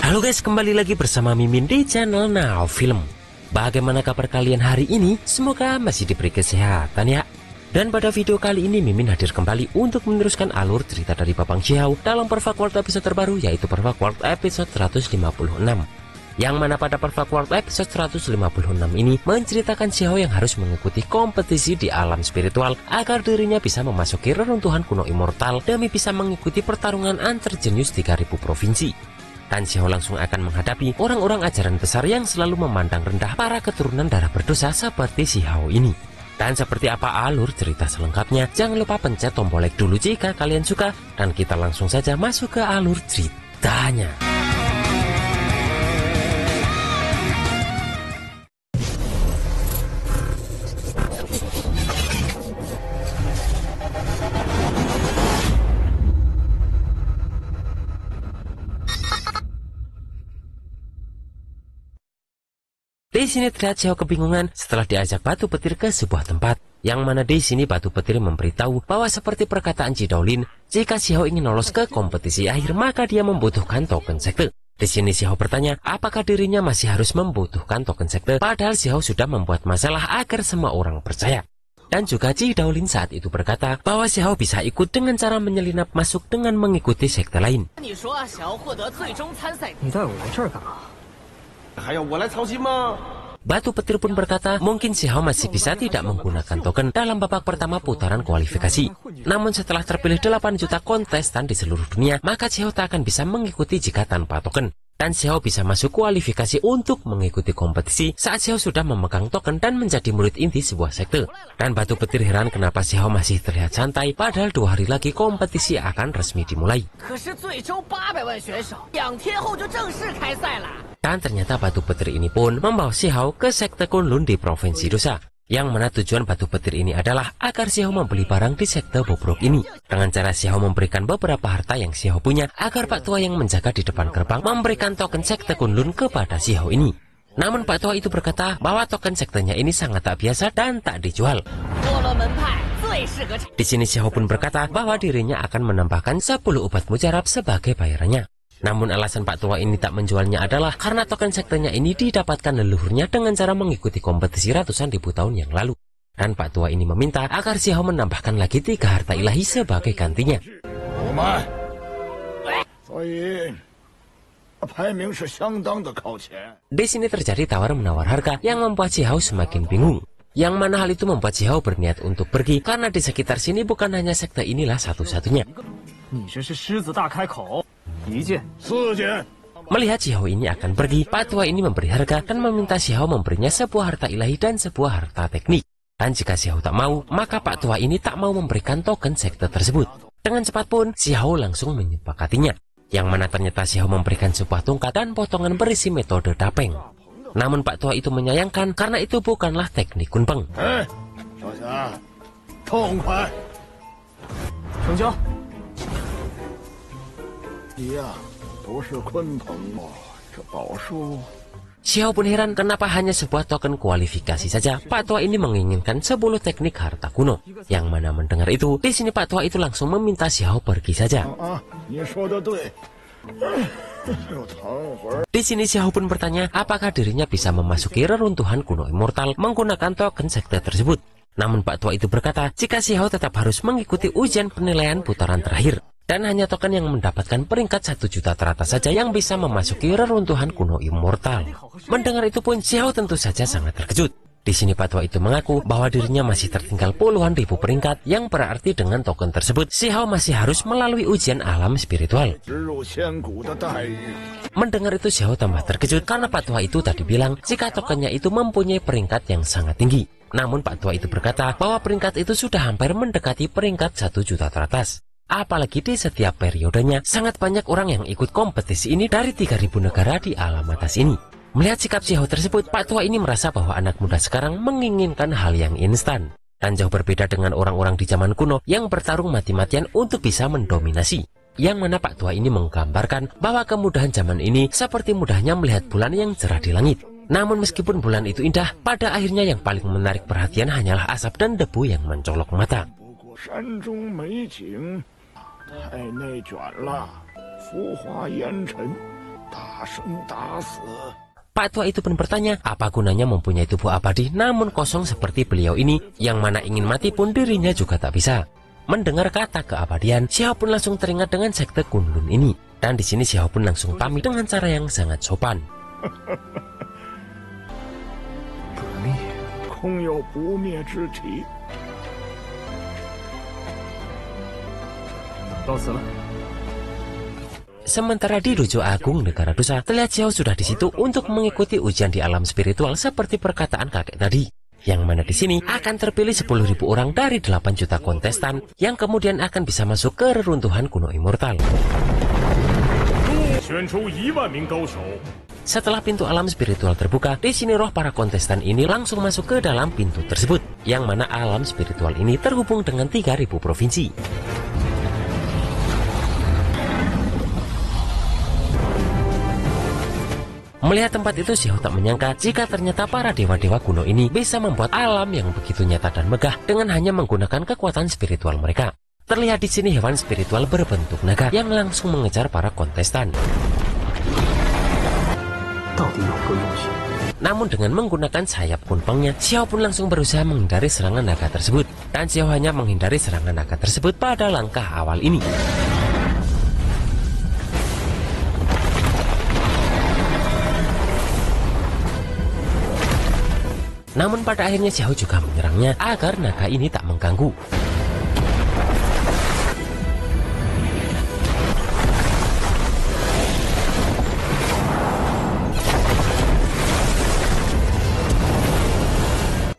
Halo guys, kembali lagi bersama Mimin di channel Now Film. Bagaimana kabar kalian hari ini? Semoga masih diberi kesehatan ya. Dan pada video kali ini Mimin hadir kembali untuk meneruskan alur cerita dari Babang Xiao dalam Perfect World episode terbaru, yaitu Perfect World episode 156. Yang mana pada Perfect World episode 156 ini menceritakan Xiao yang harus mengikuti kompetisi di alam spiritual agar dirinya bisa memasuki reruntuhan kuno immortal demi bisa mengikuti pertarungan antar jenius 3000 provinsi. Dan Xiao langsung akan menghadapi orang-orang ajaran besar yang selalu memandang rendah para keturunan darah berdosa seperti Xiao ini. Dan seperti apa alur cerita selengkapnya, jangan lupa pencet tombol like dulu jika kalian suka. Dan kita langsung saja masuk ke alur ceritanya. Di sini terlihat Xiao kebingungan setelah diajak Batu Petir ke sebuah tempat, yang mana di sini Batu Petir memberitahu bahwa seperti perkataan Ji Daolin, jika Xiao ingin lolos ke kompetisi akhir maka dia membutuhkan token sekte. Di sini Xiao bertanya apakah dirinya masih harus membutuhkan token sekte, padahal Xiao sudah membuat masalah agar semua orang percaya. Dan juga Ji Daolin saat itu berkata bahwa Xiao bisa ikut dengan cara menyelinap masuk dengan mengikuti sekte lain. Batu Petir pun berkata mungkin Xiao masih bisa tidak menggunakan token dalam babak pertama putaran kualifikasi. Namun setelah terpilih 8 juta kontestan di seluruh dunia, maka Xiao tak akan bisa mengikuti jika tanpa token. Dan Xiao bisa masuk kualifikasi untuk mengikuti kompetisi saat Xiao sudah memegang token dan menjadi murid inti sebuah sekte. Dan Batu Petir heran kenapa Xiao masih terlihat santai, padahal 2 hari lagi kompetisi akan resmi dimulai. Dan ternyata Batu Petir ini pun membawa Xiao ke sekte Kunlun di Provinsi Dosa. Yang mana tujuan Batu Petir ini adalah agar Xiao membeli barang di sekte Bobrok ini. Dengan cara Xiao memberikan beberapa harta yang Xiao punya agar Pak Tua yang menjaga di depan gerbang memberikan token sekte Kunlun kepada Xiao ini. Namun Pak Tua itu berkata bahwa token sektenya ini sangat tak biasa dan tak dijual. Di sini Xiao pun berkata bahwa dirinya akan menambahkan 10 obat mujarab sebagai bayarannya. Namun alasan Pak Tua ini tak menjualnya adalah karena token sektenya ini didapatkan leluhurnya dengan cara mengikuti kompetisi ratusan ribu tahun yang lalu. Dan Pak Tua ini meminta agar Xiao menambahkan lagi 3 harta ilahi sebagai gantinya. Di sini terjadi tawar-menawar harga yang membuat Xiao semakin bingung. Yang mana hal itu membuat Xiao berniat untuk pergi karena di sekitar sini bukan hanya sekte inilah satu-satunya. Melihat Xiao ini akan pergi, Pak Tua ini memberi harga dan meminta Xiao memberinya sebuah harta ilahi dan sebuah harta teknik. Dan jika Xiao tak mau, maka Pak Tua ini tak mau memberikan token sekte tersebut. Dengan cepat pun Xiao langsung menyepakatinya. Yang mana ternyata Xiao memberikan sebuah tongkat dan potongan berisi metode Dapeng. Namun Pak Tua itu menyayangkan karena itu bukanlah teknik Kunpeng. Xiao pun heran kenapa hanya sebuah token kualifikasi saja Pak Tua ini menginginkan 10 teknik harta kuno. Yang mana mendengar itu, di sini Pak Tua itu langsung meminta Xiao pergi saja. Di sini Xiao pun bertanya apakah dirinya bisa memasuki reruntuhan kuno immortal menggunakan token sekte tersebut. Namun Pak Tua itu berkata jika Xiao tetap harus mengikuti ujian penilaian putaran terakhir. Dan hanya token yang mendapatkan peringkat 1 juta teratas saja yang bisa memasuki reruntuhan kuno immortal. Mendengar itu pun Xiao tentu saja sangat terkejut. Di sini Pak Tua itu mengaku bahwa dirinya masih tertinggal puluhan ribu peringkat, yang berarti dengan token tersebut Xiao masih harus melalui ujian alam spiritual. Mendengar itu Xiao tambah terkejut karena Pak Tua itu tadi bilang jika tokennya itu mempunyai peringkat yang sangat tinggi. Namun Pak Tua itu berkata bahwa peringkat itu sudah hampir mendekati peringkat 1 juta teratas. Apalagi di setiap periodenya, sangat banyak orang yang ikut kompetisi ini dari 3000 negara di alam atas ini. Melihat sikap Xiao tersebut, Pak Tua ini merasa bahwa anak muda sekarang menginginkan hal yang instan. Dan jauh berbeda dengan orang-orang di zaman kuno yang bertarung mati-matian untuk bisa mendominasi. Yang mana Pak Tua ini menggambarkan bahwa kemudahan zaman ini seperti mudahnya melihat bulan yang cerah di langit. Namun meskipun bulan itu indah, pada akhirnya yang paling menarik perhatian hanyalah asap dan debu yang mencolok mata. 太内卷了，浮华烟尘， Pak tua itu pun bertanya, apa gunanya mempunyai tubuh abadi namun kosong seperti beliau ini, yang mana ingin mati pun dirinya juga tak bisa. Mendengar kata keabadian, Xiao pun langsung teringat dengan sekte Kunlun ini. Dan di sini Xiao pun langsung pamit dengan cara yang sangat sopan. Sementara di Dojo Agung Negara Dosa, terlihat Xiao sudah di situ untuk mengikuti ujian di alam spiritual seperti perkataan kakek tadi. Yang mana di sini akan terpilih 10.000 orang dari 8 juta kontestan yang kemudian akan bisa masuk ke reruntuhan kuno immortal. Setelah pintu alam spiritual terbuka, di sini roh para kontestan ini langsung masuk ke dalam pintu tersebut, yang mana alam spiritual ini terhubung dengan 3.000 provinsi. Melihat tempat itu, Xiao tak menyangka jika ternyata para dewa-dewa kuno ini bisa membuat alam yang begitu nyata dan megah dengan hanya menggunakan kekuatan spiritual mereka. Terlihat di sini hewan spiritual berbentuk naga yang langsung mengejar para kontestan. Namun dengan menggunakan sayap kunpangnya, Xiao pun langsung berusaha menghindari serangan naga tersebut. Dan Xiao hanya menghindari serangan naga tersebut pada langkah awal ini. Namun pada akhirnya Xiao juga menyerangnya agar naga ini tak mengganggu.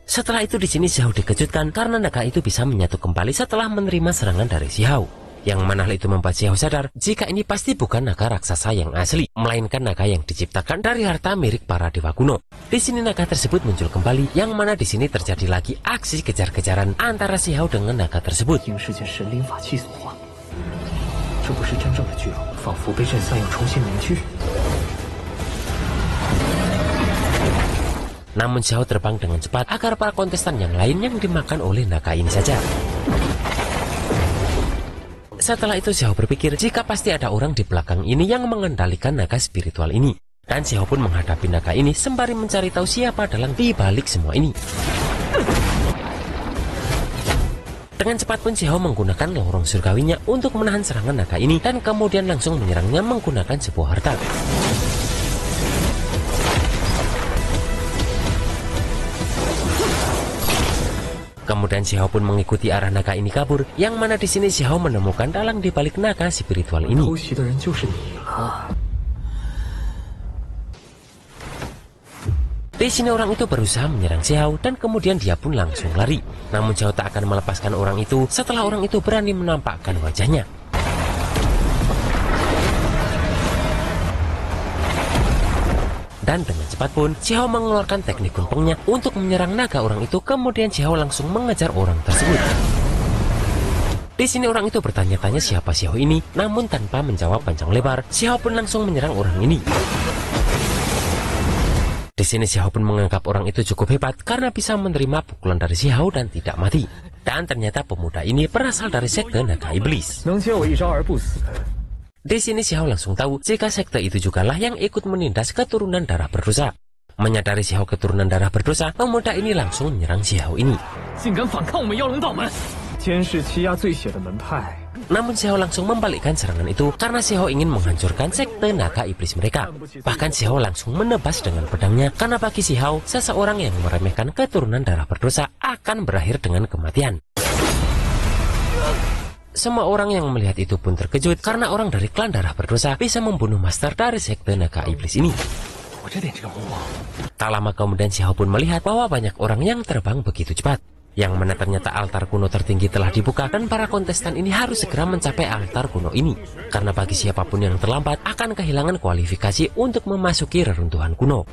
Setelah itu di sini Xiao dikejutkan karena naga itu bisa menyatu kembali setelah menerima serangan dari Xiao. Yang mana hal itu membuat Xiao sadar jika ini pasti bukan naga raksasa yang asli, melainkan naga yang diciptakan dari harta milik para dewa kuno. Di sini naga tersebut muncul kembali, yang mana di sini terjadi lagi aksi kejar-kejaran antara Xiao dengan naga tersebut. Namun Xiao terbang dengan cepat agar para kontestan yang lain yang dimakan oleh naga ini saja. Setelah itu Xiao berpikir jika pasti ada orang di belakang ini yang mengendalikan naga spiritual ini. Dan Xiao pun menghadapi naga ini sembari mencari tahu siapa dalang di balik semua ini. Dengan cepat pun Xiao menggunakan lorong surgawinya untuk menahan serangan naga ini dan kemudian langsung menyerangnya menggunakan sebuah harta. Kemudian Xiao pun mengikuti arah naga ini kabur, yang mana di sini Xiao menemukan dalang di balik naga spiritual ini. Di sini orang itu berusaha menyerang Xiao dan kemudian dia pun langsung lari. Namun Xiao tak akan melepaskan orang itu setelah orang itu berani menampakkan wajahnya. Dan dengan cepat pun Xiao mengeluarkan teknik kunpengnya untuk menyerang naga orang itu. Kemudian Xiao langsung mengejar orang tersebut. Di sini orang itu bertanya-tanya siapa Xiao ini, namun tanpa menjawab panjang lebar, Xiao pun langsung menyerang orang ini. Di sini Xiao pun menganggap orang itu cukup hebat karena bisa menerima pukulan dari Xiao dan tidak mati. Dan ternyata pemuda ini berasal dari sekte naga iblis. Di sini Xiao langsung tahu jika sekte itu jugalah yang ikut menindas keturunan darah berdosa. Menyadari Xiao keturunan darah berdosa, pemuda ini langsung menyerang Xiao ini. Namun Xiao langsung membalikkan serangan itu karena Xiao ingin menghancurkan sekte naga iblis mereka. Bahkan Xiao langsung menebas dengan pedangnya karena bagi Xiao, seseorang yang meremehkan keturunan darah berdosa akan berakhir dengan kematian. Semua orang yang melihat itu pun terkejut karena orang dari klan darah berdosa bisa membunuh master dari sekte naga iblis ini. Tak lama kemudian Xiao pun melihat bahwa banyak orang yang terbang begitu cepat. Yang mana ternyata altar kuno tertinggi telah dibuka dan para kontestan ini harus segera mencapai altar kuno ini. Karena bagi siapapun yang terlambat akan kehilangan kualifikasi untuk memasuki reruntuhan kuno.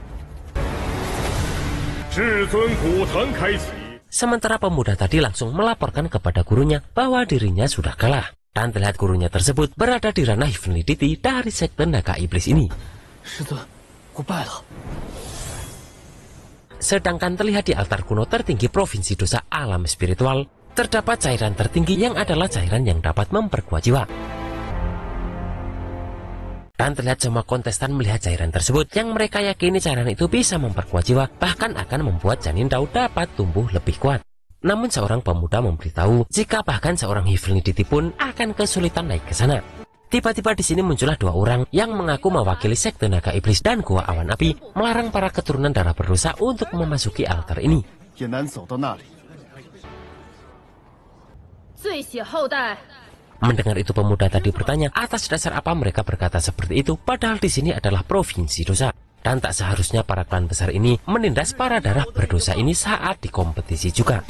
Sementara pemuda tadi langsung melaporkan kepada gurunya bahwa dirinya sudah kalah. Dan terlihat gurunya tersebut berada di ranah Heavenly dari sekte naga iblis ini. Sedangkan terlihat di altar kuno tertinggi provinsi dosa alam spiritual, terdapat cairan tertinggi yang adalah cairan yang dapat memperkuat jiwa. Dan Dan terlihat semua kontestan melihat cairan tersebut, yang mereka yakini cairan itu bisa memperkuat jiwa, bahkan akan membuat janin Dao dapat tumbuh lebih kuat. Namun seorang pemuda memberitahu jika bahkan seorang Hyvelniditi pun akan kesulitan naik ke sana. Tiba-tiba di sini muncullah dua orang yang mengaku mewakili sekte naga iblis dan gua awan api, melarang para keturunan darah berdosa untuk memasuki altar ini. Mendengar itu pemuda tadi bertanya atas dasar apa mereka berkata seperti itu, padahal di sini adalah provinsi dosa. Dan tak seharusnya para klan besar ini menindas para darah berdosa ini saat dikompetisi juga.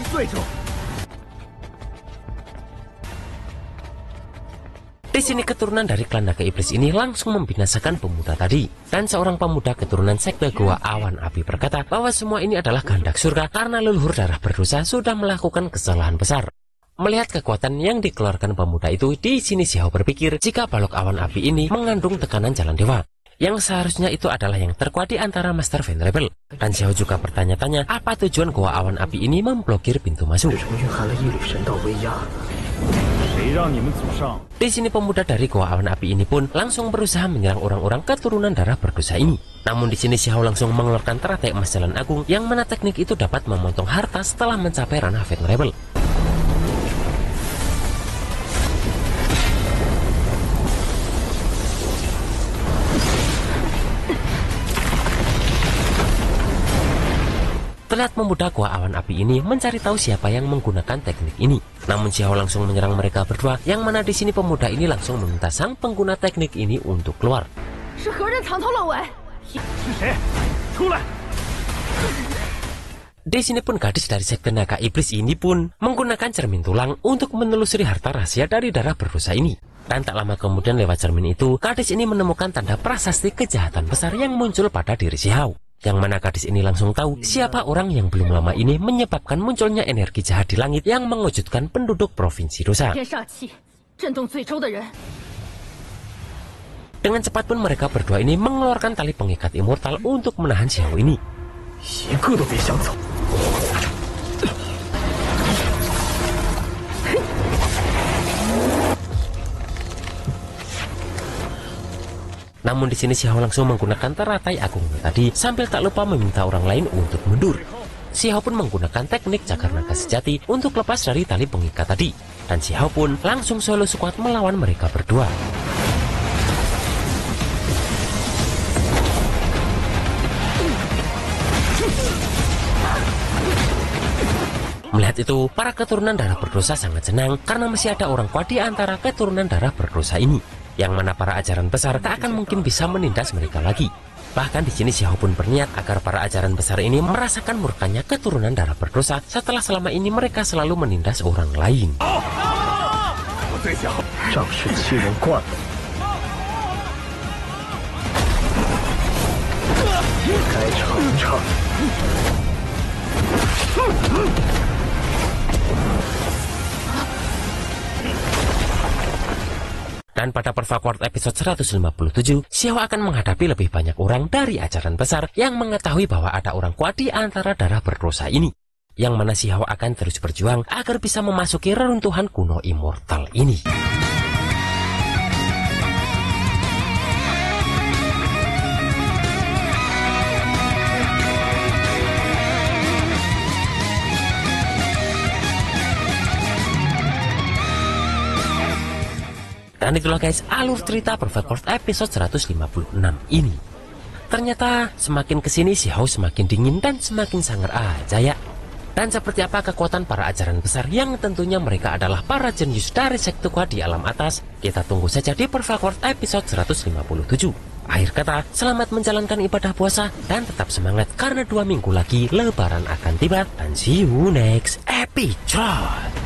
Di sini keturunan dari klan naga iblis ini langsung membinasakan pemuda tadi. Dan seorang pemuda keturunan sekte gua awan api berkata bahwa semua ini adalah kehendak surga karena leluhur darah berdosa sudah melakukan kesalahan besar. Melihat kekuatan yang dikeluarkan pemuda itu, di sini Xiao berpikir jika balok awan api ini mengandung tekanan jalan dewa, yang seharusnya itu adalah yang terkuat di antara Master Venerable. Dan Xiao juga bertanya-tanya apa tujuan gua awan api ini memblokir pintu masuk. Di sini pemuda dari gua awan api ini pun langsung berusaha menyerang orang-orang keturunan darah berdosa ini. Namun di sini Xiao langsung mengeluarkan teratai emas jalan agung, yang mana teknik itu dapat memotong harta setelah mencapai ranah Venerable. Terlihat pemuda gua awan api ini mencari tahu siapa yang menggunakan teknik ini. Namun Xiao langsung menyerang mereka berdua, yang mana di sini pemuda ini langsung meminta sang pengguna teknik ini untuk keluar. Di sini pun gadis dari sekte naga iblis ini pun menggunakan cermin tulang untuk menelusuri harta rahasia dari darah berdosa ini. Dan tak lama kemudian lewat cermin itu, gadis ini menemukan tanda prasasti kejahatan besar yang muncul pada diri Xiao. Yang mana gadis ini langsung tahu siapa orang yang belum lama ini menyebabkan munculnya energi jahat di langit yang mengejutkan penduduk provinsi dosa. Dengan cepat pun mereka berdua ini mengeluarkan tali pengikat immortal untuk menahan Xiao ini. Namun di sini Xiao langsung menggunakan teratai agung tadi sambil tak lupa meminta orang lain untuk mundur. Xiao pun menggunakan teknik cagar naga sejati untuk lepas dari tali pengikat tadi. Dan Xiao pun langsung solo squad melawan mereka berdua. Melihat itu, para keturunan darah berdosa sangat senang karena masih ada orang kuat di antara keturunan darah berdosa ini. Yang mana para ajaran besar tak akan mungkin bisa menindas mereka lagi. Bahkan di sini Xiao pun berniat agar para ajaran besar ini merasakan murkanya keturunan darah berdosa setelah selama ini mereka selalu menindas orang lain. Dan pada Perfect episode 157, Xiao akan menghadapi lebih banyak orang dari ajaran besar yang mengetahui bahwa ada orang kuat di antara darah berdosa ini. Yang mana Xiao akan terus berjuang agar bisa memasuki reruntuhan kuno immortal ini. Dan itulah guys alur cerita Perfect World episode 156 ini. Ternyata semakin kesini Xiao semakin dingin dan semakin sangar aja ya. Dan seperti apa kekuatan para ajaran besar yang tentunya mereka adalah para jenius dari sekte kuat di alam atas, kita tunggu saja di Perfect World episode 157. Akhir kata, selamat menjalankan ibadah puasa dan tetap semangat karena 2 minggu lagi lebaran akan tiba. Dan see you next episode.